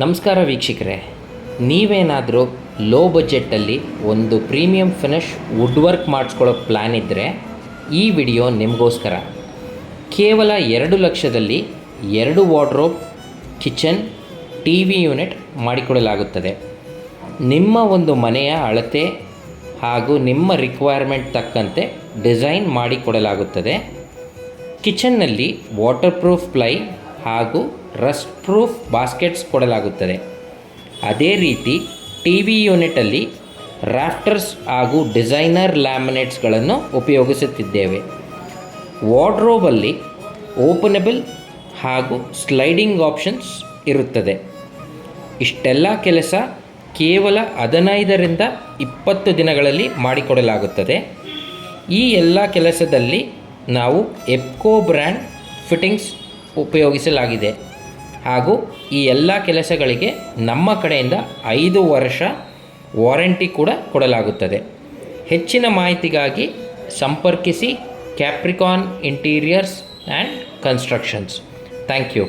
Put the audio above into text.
ನಮಸ್ಕಾರ ವೀಕ್ಷಕರೇ, ನೀವೇನಾದರೂ ಲೋ ಬಜೆಟಲ್ಲಿ ಒಂದು ಪ್ರೀಮಿಯಂ ಫಿನಿಶ್ ವುಡ್ ವರ್ಕ್ ಮಾಡಿಸ್ಕೊಳ್ಳೋ ಪ್ಲ್ಯಾನ್ ಇದ್ದರೆ ಈ ವಿಡಿಯೋ ನಿಮಗೋಸ್ಕರ. ಕೇವಲ 2 ಲಕ್ಷದಲ್ಲಿ 2 wardrobe, kitchen, T V unit ಮಾಡಿಕೊಡಲಾಗುತ್ತದೆ. ನಿಮ್ಮ ಒಂದು ಮನೆಯ ಅಳತೆ ಹಾಗೂ ನಿಮ್ಮ ರಿಕ್ವೈರ್ಮೆಂಟ್ ತಕ್ಕಂತೆ ಡಿಸೈನ್ ಮಾಡಿಕೊಡಲಾಗುತ್ತದೆ. ಕಿಚನ್ನಲ್ಲಿ ವಾಟರ್ ಪ್ರೂಫ್ ಪ್ಲೈ ಹಾಗೂ ರಸ್ಟ್ ಪ್ರೂಫ್ ಬಾಸ್ಕೆಟ್ಸ್ ಕೊಡಲಾಗುತ್ತದೆ. ಅದೇ ರೀತಿ ಟಿ ವಿ ಯೂನಿಟಲ್ಲಿ ರಾಫ್ಟರ್ಸ್ ಹಾಗೂ ಡಿಸೈನರ್ ಲ್ಯಾಮಿನೇಟ್ಸ್ಗಳನ್ನು ಉಪಯೋಗಿಸುತ್ತಿದ್ದೇವೆ. ವಾರ್ಡ್ರೋಬಲ್ಲಿ ಓಪನಬಲ್ ಹಾಗೂ ಸ್ಲೈಡಿಂಗ್ ಆಪ್ಷನ್ಸ್ ಇರುತ್ತದೆ. ಇಷ್ಟೆಲ್ಲ ಕೆಲಸ ಕೇವಲ 15ರಿಂದ 20 ದಿನಗಳಲ್ಲಿ ಮಾಡಿಕೊಡಲಾಗುತ್ತದೆ. ಈ ಎಲ್ಲ ಕೆಲಸದಲ್ಲಿ ನಾವು ಎಪ್ಕೋ ಬ್ರ್ಯಾಂಡ್ ಫಿಟ್ಟಿಂಗ್ಸ್ ಉಪಯೋಗಿಸಲಾಗಿದೆ ಹಾಗೂ ಈ ಎಲ್ಲ ಕೆಲಸಗಳಿಗೆ ನಮ್ಮ ಕಡೆಯಿಂದ 5 ವರ್ಷ ವಾರಂಟಿ ಕೂಡ ಕೊಡಲಾಗುತ್ತದೆ. ಹೆಚ್ಚಿನ ಮಾಹಿತಿಗಾಗಿ ಸಂಪರ್ಕಿಸಿ Capricorn interiors and constructions. Thank you.